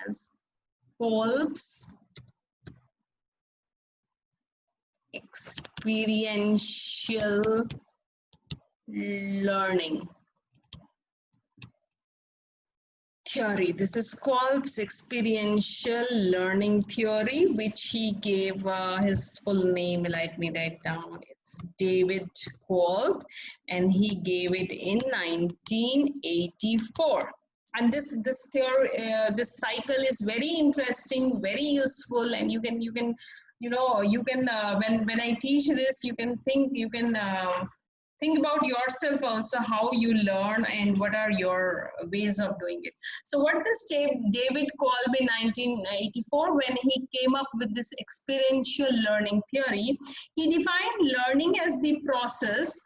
as Kolbs Experiential Learning Theory. This is Kolb's Experiential Learning Theory, which he gave his full name. Let me write down. It's David Kolb, and he gave it in 1984. And this theory, this cycle is very interesting, very useful, and you can when I teach this, you can think about yourself also, how you learn and what are your ways of doing it. So what does David Kolb in 1984, when he came up with this experiential learning theory, he defined learning as the process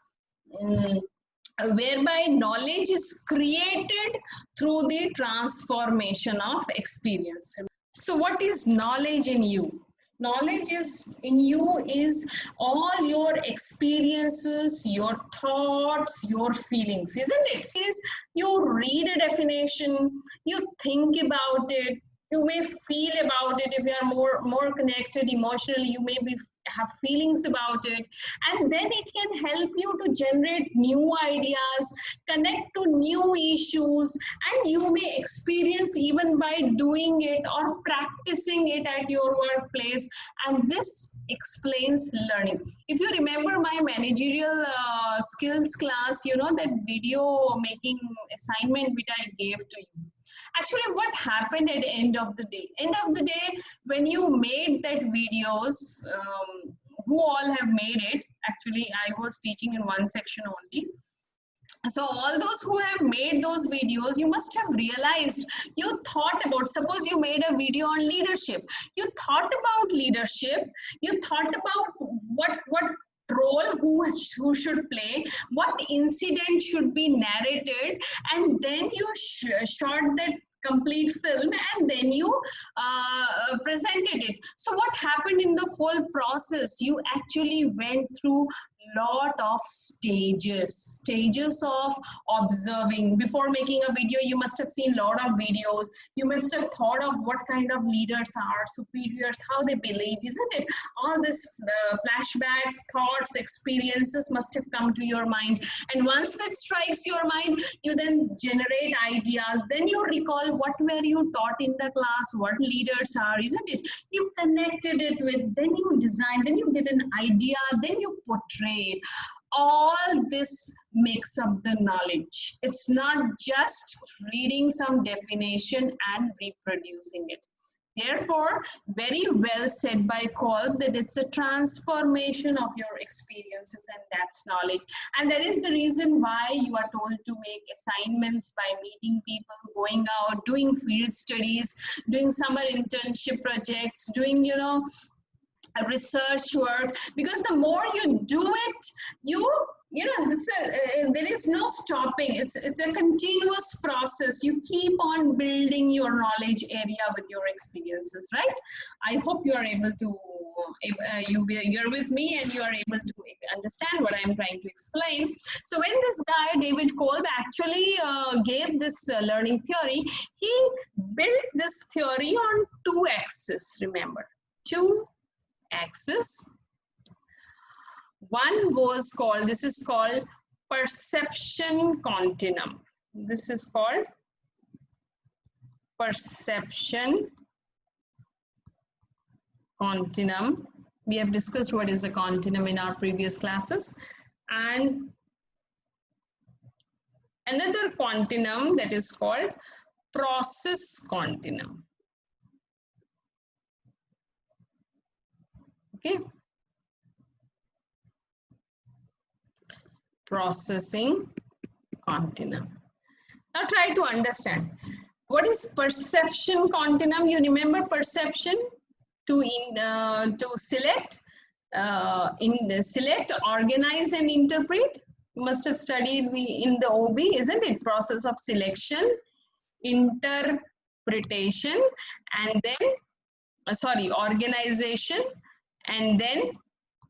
whereby knowledge is created through the transformation of experience. So what is knowledge in you? Knowledge in you is all your experiences, your thoughts, your feelings, isn't it? You read a definition, you think about it, you may feel about it. If you are more connected emotionally, you may have feelings about it, and then it can help you to generate new ideas, connect to new issues, and you may experience even by doing it or practicing it at your workplace, and this explains learning. If you remember my managerial skills class, you know, that video making assignment which I gave to you. Actually, what happened at the end of the day? End of the day, when you made that videos, who all have made it? Actually, I was teaching in one section only. So all those who have made those videos, you must have realized, you thought about, suppose you made a video on leadership. You thought about leadership. You thought about what role who should play, what incident should be narrated, and then you shot that complete film, and then you presented it. So what happened in the whole process? You actually went through lot of stages of observing. Before making a video, you must have seen lot of videos. You must have thought of what kind of leaders are, superiors, how they believe, isn't it? All this flashbacks, thoughts, experiences must have come to your mind, and once that strikes your mind, you then generate ideas. Then you recall what were you taught in the class, what leaders are, isn't it? You connected it with, then you design, then you get an idea, then you portray. All this makes up the knowledge. It's not just reading some definition and reproducing it. Therefore, very well said by Kolb that it's a transformation of your experiences, and that's knowledge. And that is the reason why you are told to make assignments by meeting people, going out, doing field studies, doing summer internship projects, doing, you know, research work, because the more you do it, you know, there is no stopping. It's a continuous process. You keep on building your knowledge area with your experiences, right? I hope you are able to, you're with me and you are able to understand what I'm trying to explain. So when this guy, David Kolb, actually gave this learning theory, he built this theory on two axes, remember, two axis. One was called, this is called perception continuum. This is called perception continuum. We have discussed what is a continuum in our previous classes. And another continuum that is called process continuum. Okay. Processing continuum. Now try to understand what is perception continuum. You remember perception to select, select, organize, and interpret. You must have studied in the OB, isn't it? Process of selection, interpretation, and then organization, and then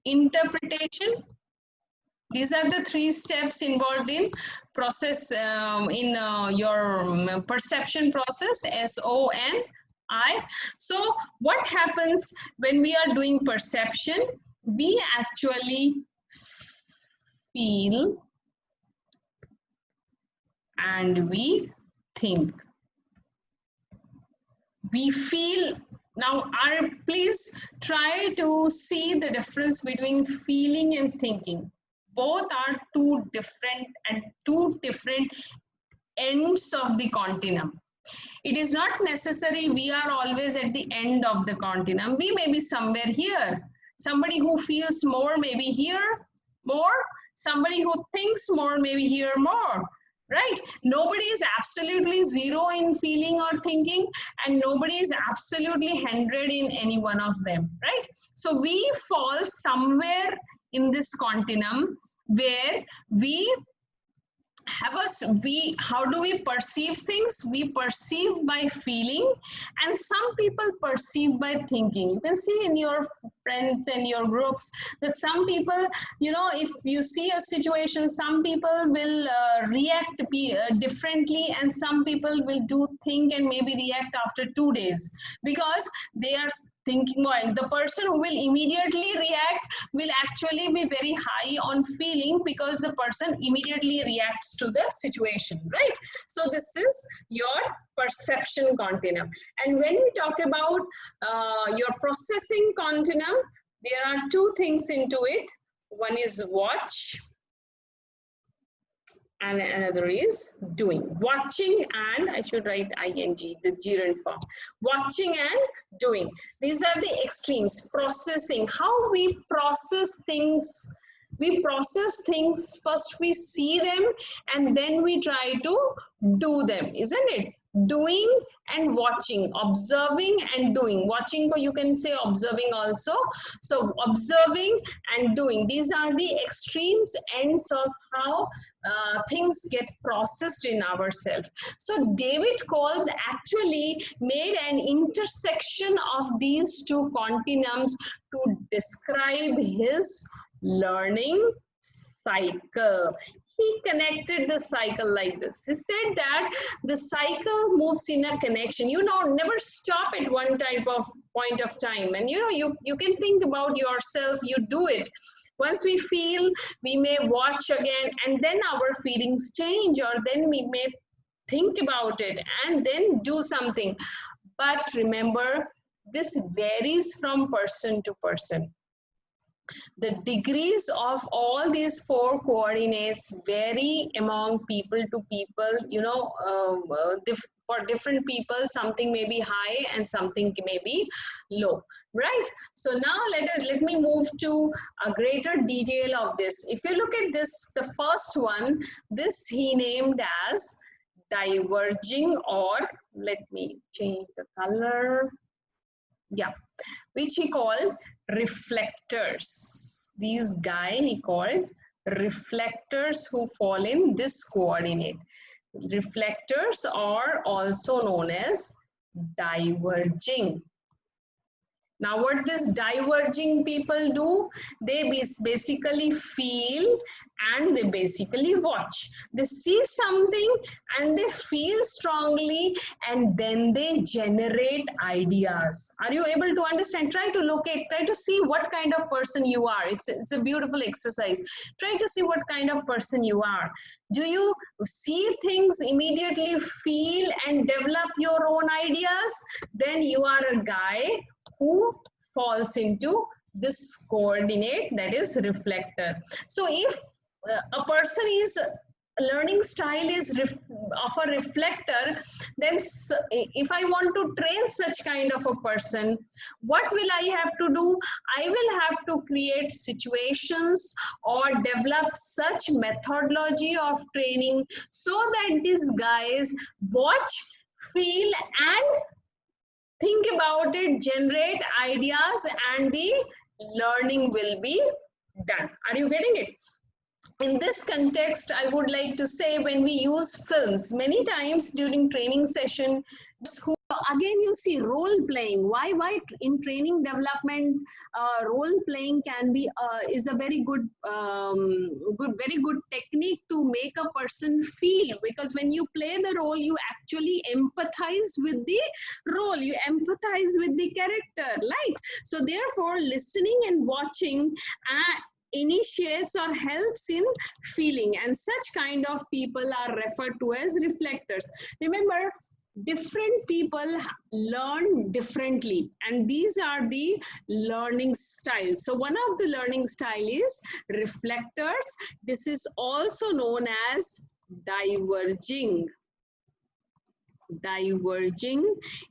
interpretation. These are the three steps involved in process, your perception process, SON, I. So what happens when we are doing perception? We actually feel and we think. We feel. Now, please try to see the difference between feeling and thinking. Both are two different ends of the continuum. It is not necessary we are always at the end of the continuum. We may be somewhere here. Somebody who feels more may be here more. Somebody who thinks more may be here more. Right? Nobody is absolutely zero in feeling or thinking, and nobody is absolutely 100 in any one of them. Right? So we fall somewhere in this continuum where we have how do we perceive things? We perceive by feeling, and some people perceive by thinking. You can see in your friends and your groups that some people, you know, if you see a situation, some people will react differently, and some people will think and maybe react after 2 days because they are thinking. Well, the person who will immediately react will actually be very high on feeling because the person immediately reacts to the situation, right? So this is your perception continuum. And when we talk about your processing continuum, there are two things into it. One is watch and another is doing. Watching and, I should write ing, the gerund form. Watching and doing. These are the extremes. Processing, how we process things. We process things, first we see them and then we try to do them, isn't it? Doing and watching, observing and doing. Watching, you can say observing also. So observing and doing, these are the extremes ends of how things get processed in ourselves. So David Kolb actually made an intersection of these two continuums to describe his learning cycle. He connected the cycle like this. He said that the cycle moves in a connection. You know, never stop at one type of point of time. And you know, you can think about yourself, you do it. Once we feel, we may watch again, and then our feelings change, or then we may think about it and then do something. But remember, this varies from person to person. The degrees of all these four coordinates vary among people to people. You know, for different people, something may be high and something may be low, right? So now let me move to a greater detail of this. If you look at this, the first one, this he named as diverging, or let me change the color. Yeah, which he called reflectors. These guy he called reflectors who fall in this coordinate. Reflectors are also known as diverging. Now what these diverging people do, they basically feel and they basically watch. They see something and they feel strongly and then they generate ideas. Are you able to understand? Try to see what kind of person you are. It's a beautiful exercise. Try to see what kind of person you are. Do you see things, immediately feel and develop your own ideas? Then you are a guy who falls into this coordinate, that is reflector. So if a person is learning style is of a reflector, then if I want to train such kind of a person, what will I have to do? I will have to create situations or develop such methodology of training so that these guys watch, feel and think about it, generate ideas, and the learning will be done. Are you getting it? In this context, I would like to say, when we use films, many times during training session, who again you see role playing. Why in training development role playing can be is a very good very good technique to make a person feel, because when you play the role you actually empathize with the role, you empathize with the character, right? So therefore listening and watching initiates or helps in feeling, and such kind of people are referred to as reflectors. Remember, different people learn differently, and these are the learning styles. So one of the learning style is reflectors. This is also known as diverging,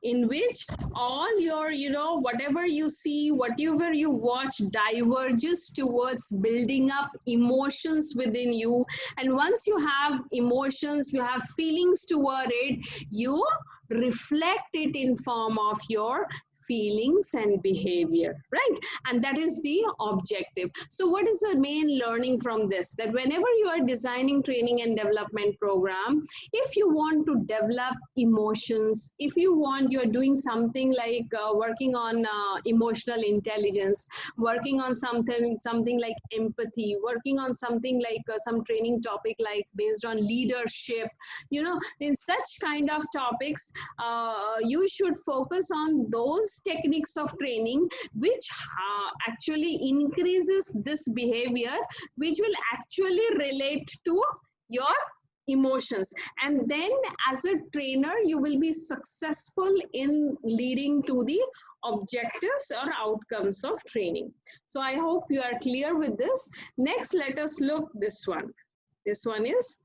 in which all your, you know, whatever you see, whatever you watch diverges towards building up emotions within you. And once you have emotions, you have feelings toward it, you reflect it in form of your feelings and behavior, right? And that is the objective. So what is the main learning from this? That whenever you are designing training and development program, if you want to develop emotions, if you want, you're doing something like working on emotional intelligence, working on something like empathy, working on something like some training topic like based on leadership, you know, in such kind of topics, you should focus on those techniques of training which actually increases this behavior, which will actually relate to your emotions. And then as a trainer you will be successful in leading to the objectives or outcomes of training. So I hope you are clear with this. Next, let us look this one. This one is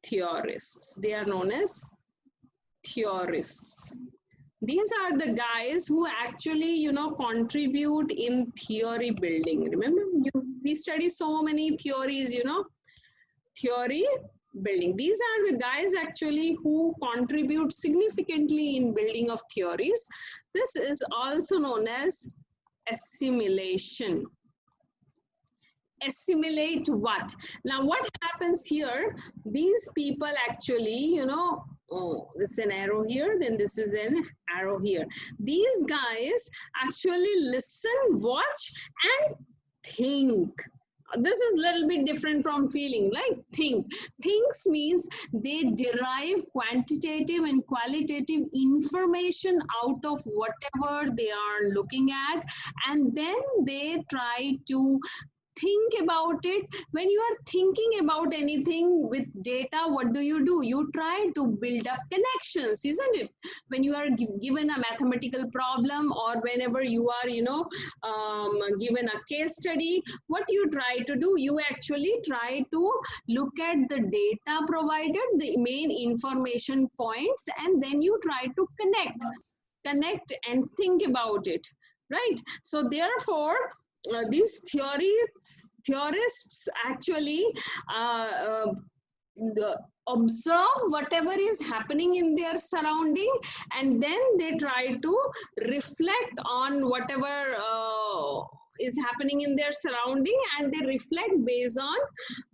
theorists. They are known as theorists. These are the guys who actually, you know, contribute in theory building. Remember, we study so many theories, you know, theory building. These are the guys actually who contribute significantly in building of theories. This is also known as assimilation. Assimilate what? Now what happens here, these people actually, you know, oh, this is an arrow here, then this is an arrow here. These guys actually listen, watch and think. This is a little bit different from feeling, like think. Thinks means they derive quantitative and qualitative information out of whatever they are looking at, and then they try to think about it. When you are thinking about anything with data, what do? You try to build up connections, isn't it? When you are given a mathematical problem, or whenever you are, you know, given a case study, what you try to do? You actually try to look at the data provided, the main information points, and then you try to connect and think about it, right? So therefore, these theorists actually observe whatever is happening in their surrounding, and then they try to reflect on whatever is happening in their surrounding, and they reflect based on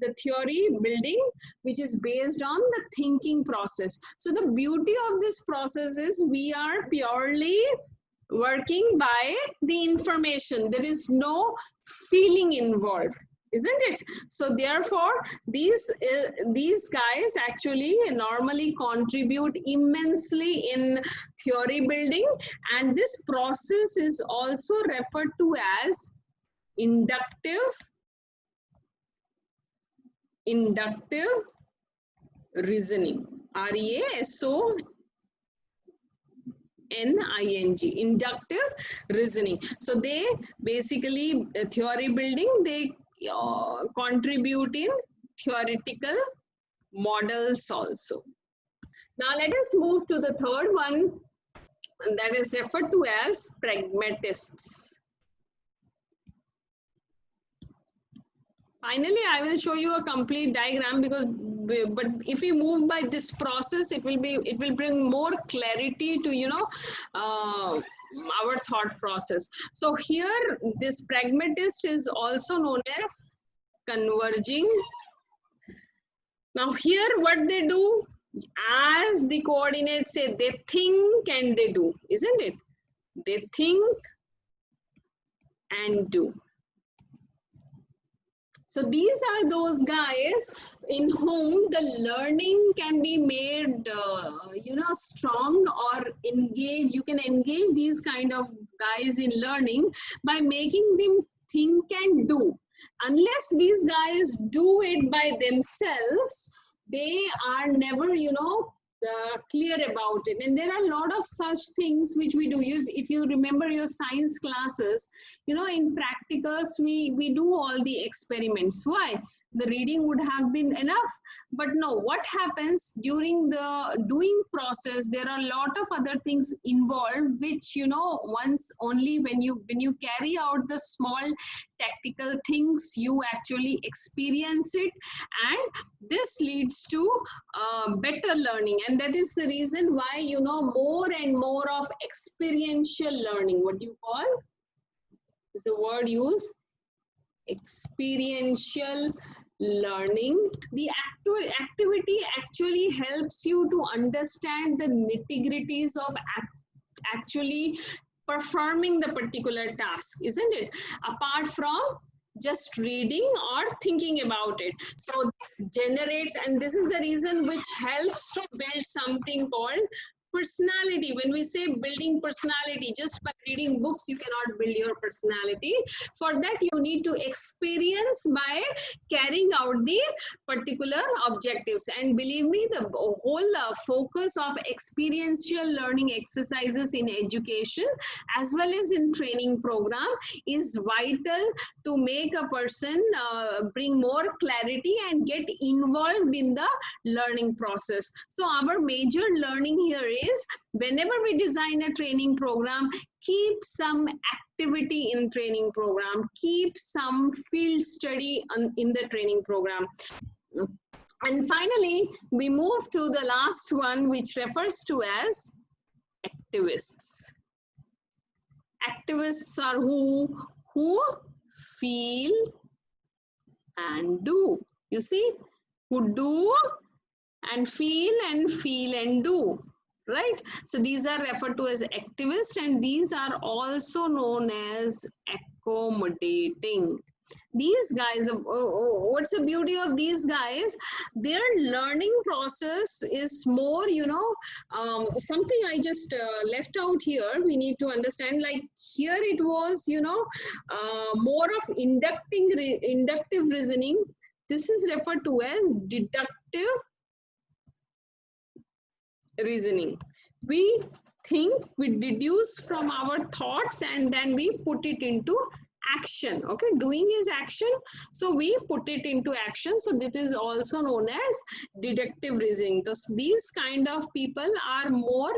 the theory building, which is based on the thinking process. So the beauty of this process is we are purely working by the information. There is no feeling involved, isn't it? So therefore these guys actually normally contribute immensely in theory building, and this process is also referred to as inductive reasoning. REASONING, inductive reasoning. So they basically theory building, they contribute in theoretical models also. Now let us move to the third one, and that is referred to as pragmatists. Finally, I will show you a complete diagram, but if we move by this process, it will bring more clarity to, you know, our thought process. So here, this pragmatist is also known as converging. Now here, what they do, As the coordinates say, they think and they do, isn't it? They think and do. So these are those guys in whom the learning can be made, strong or engage. You can engage these kind of guys in learning by making them think and do. Unless these guys do it by themselves, they are never, clear about it. And there are a lot of such things which we do. If you remember your science classes, in practicals, we do all the experiments. Why? The reading would have been enough. But no, what happens during the doing process, there are a lot of other things involved, which, once only when you carry out the small tactical things, you actually experience it. And this leads to better learning. And that is the reason why, more and more of experiential learning, what do you call? Is the word used? Experiential learning. The activity actually helps you to understand the nitty-gritties of actually performing the particular task, isn't it? Apart from just reading or thinking about it. So this generates, and this is the reason which helps to build something called personality. When we say building personality, just by reading books you cannot build your personality. For that you need to experience by carrying out the particular objectives. And believe me, the whole focus of experiential learning exercises in education as well as in training program is vital to make a person bring more clarity and get involved in the learning process. So our major learning here is, whenever we design a training program, keep some activity in training program, keep some field study in the training program. And finally, we move to the last one, which refers to as activists. Activists are who feel and do. You see, who do and feel and do, right? So these are referred to as activists, and these are also known as accommodating. These guys, what's the beauty of these guys? Their learning process is more, something I just left out here. We need to understand, like here it was, more of inductive reasoning. This is referred to as deductive reasoning. We think, we deduce from our thoughts, and then we put it into action. Okay, doing is action, so we put it into action. So this is also known as deductive reasoning. So these kind of people are more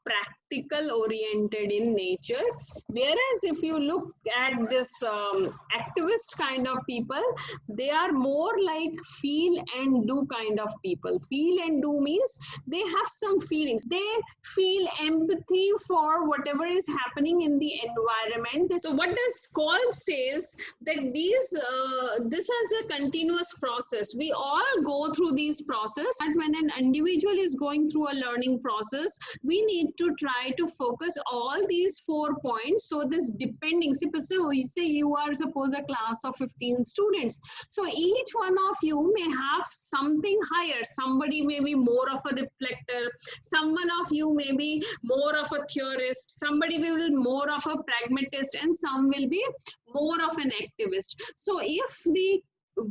practical oriented in nature, whereas if you look at this activist kind of people, they are more like feel and do kind of people. Feel and do means they have some feelings, they feel empathy for whatever is happening in the environment. So what does Kolb says, that this is a continuous process. We all go through these process, and when an individual is going through a learning process, we need to try to focus all these 4 points. So this depending, so you say you are suppose a class of 15 students, so each one of you may have something higher. Somebody may be more of a reflector, someone of you may be more of a theorist, somebody will be more of a pragmatist, and some will be more of an activist. So if the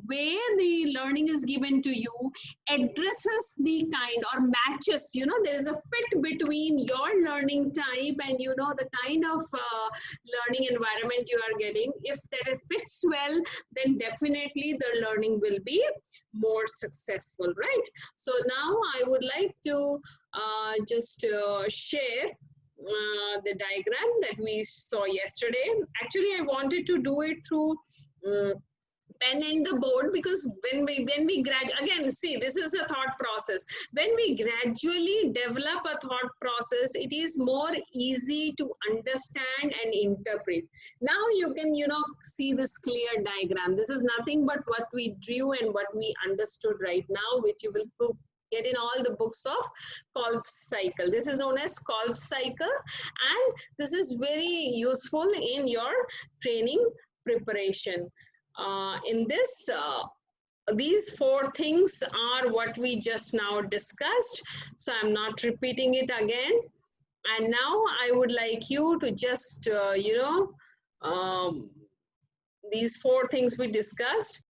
way the learning is given to you addresses the kind or matches, there is a fit between your learning type and the kind of learning environment you are getting, if that fits well, then definitely the learning will be more successful, right? So now I would like to just share the diagram that we saw yesterday. Actually, I wanted to do it through pen and the board, because when we again, see, this is a thought process. When we gradually develop a thought process, it is more easy to understand and interpret. Now you can see this clear diagram. This is nothing but what we drew and what we understood right now, which you will get in all the books of Kolb's cycle. This is known as Kolb's cycle, and this is very useful in your training preparation. In this, these four things are what we just now discussed, so I'm not repeating it again. And now I would like you to just, these four things we discussed,